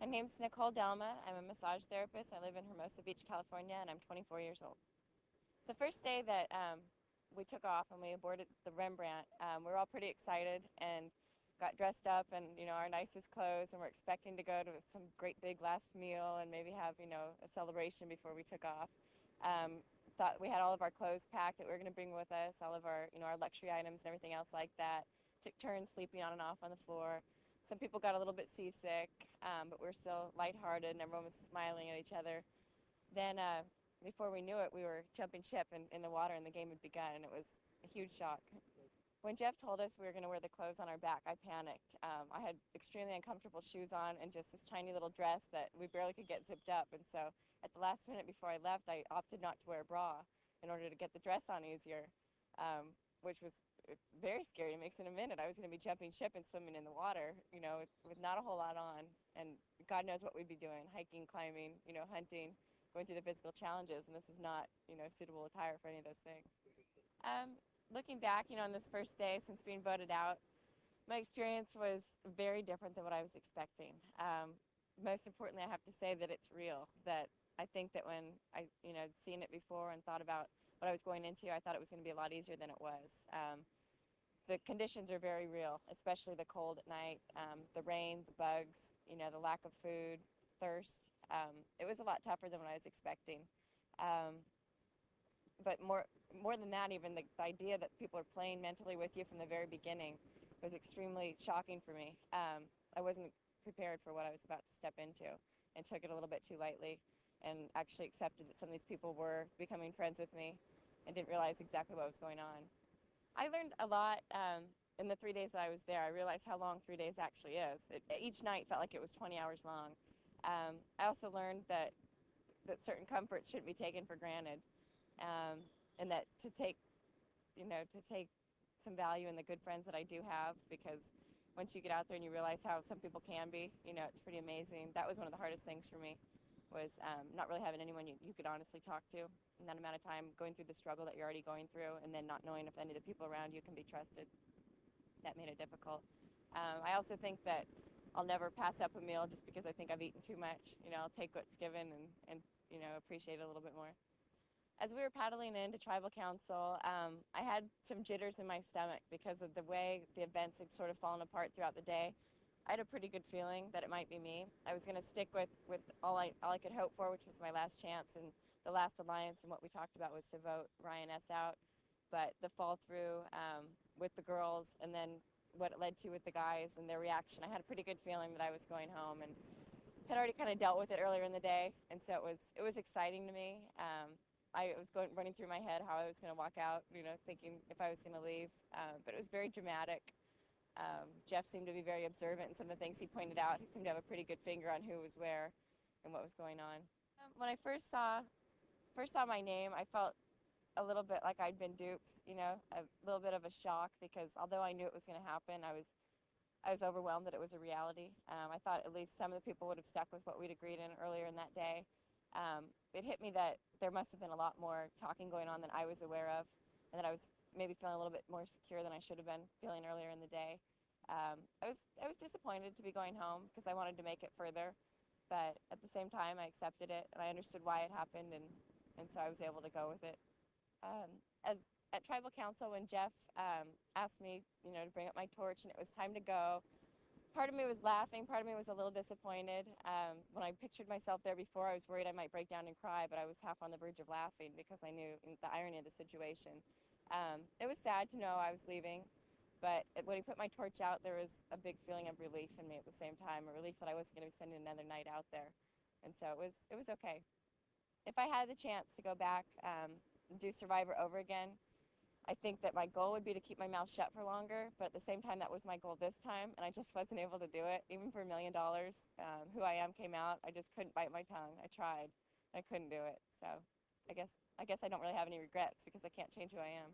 My name's Nicole. I'm a massage therapist. I live in Hermosa Beach, California, and I'm 24 years old. The first day that we took off and we aborted the Rembrandt, we were all pretty excited and got dressed up in our nicest clothes, and we're expecting to go to some great big last meal and maybe have a celebration before we took off. Thought we had all of our clothes packed that we were going to bring with us, all of our luxury items and everything else like that. Took turns sleeping on and off on the floor. Some people got a little bit seasick, but we were still lighthearted and everyone was smiling at each other. Then before we knew it, we were jumping ship in the water and the game had begun, and it was a huge shock. When Jeff told us we were going to wear the clothes on our back, I panicked. I had extremely uncomfortable shoes on and just this tiny little dress that we barely could get zipped up. And so at the last minute before I left, I opted not to wear a bra in order to get the dress on easier, which was very scary to mix in a minute. I was going to be jumping ship and swimming in the water, with not a whole lot on. And God knows what we'd be doing, hiking, climbing, hunting, going through the physical challenges. And this is not, suitable attire for any of those things. Looking back, on this first day since being voted out, my experience was very different than what I was expecting. Most importantly, I have to say that it's real, that I think that when I, seen it before and thought about what I was going into, I thought it was going to be a lot easier than it was. The conditions are very real, especially the cold at night, the rain, the bugs, the lack of food, thirst. It was a lot tougher than what I was expecting. But more than that, even the idea that people are playing mentally with you from the very beginning was extremely shocking for me. I wasn't prepared for what I was about to step into and took it a little bit too lightly and actually accepted that some of these people were becoming friends with me and didn't realize exactly what was going on. I learned a lot in the 3 days that I was there. I realized how long 3 days actually is. Each night felt like it was 20 hours long. I also learned that certain comforts shouldn't be taken for granted, and that to take some value in the good friends that I do have, because once you get out there and you realize how some people can be, it's pretty amazing. That was one of the hardest things for me, was not really having anyone you could honestly talk to in that amount of time, going through the struggle that you're already going through, and then not knowing if any of the people around you can be trusted. That made it difficult. I also think that I'll never pass up a meal just because I think I've eaten too much. I'll take what's given and appreciate it a little bit more. As we were paddling into tribal council, I had some jitters in my stomach because of the way the events had sort of fallen apart throughout the day. I had a pretty good feeling that it might be me. I was going to stick with all I could hope for, which was my last chance, and the last alliance, and what we talked about was to vote Ryan S. out. But the fall through with the girls, and then what it led to with the guys and their reaction, I had a pretty good feeling that I was going home, and had already kind of dealt with it earlier in the day, and so it was exciting to me. I was running through my head how I was going to walk out, thinking if I was going to leave, but it was very dramatic. Jeff seemed to be very observant in some of the things he pointed out. He seemed to have a pretty good finger on who was where and what was going on. When I first saw my name, I felt a little bit like I'd been duped, a little bit of a shock, because although I knew it was going to happen, I was overwhelmed that it was a reality. I thought at least some of the people would have stuck with what we'd agreed in earlier in that day. It hit me that there must have been a lot more talking going on than I was aware of, and that I was maybe feeling a little bit more secure than I should have been feeling earlier in the day. I was disappointed to be going home because I wanted to make it further, but at the same time I accepted it and I understood why it happened, and so I was able to go with it. As at tribal council, when Jeff asked me, to bring up my torch and it was time to go, part of me was laughing, part of me was a little disappointed. When I pictured myself there before, I was worried I might break down and cry, but I was half on the verge of laughing because I knew the irony of the situation. It was sad to know I was leaving, but when he put my torch out, there was a big feeling of relief in me at the same time, a relief that I wasn't going to be spending another night out there. And so it was okay. If I had the chance to go back and do Survivor over again, I think that my goal would be to keep my mouth shut for longer, but at the same time, that was my goal this time, and I just wasn't able to do it. Even for $1 million, who I am came out. I just couldn't bite my tongue. I tried. I couldn't do it. So I guess I don't really have any regrets because I can't change who I am.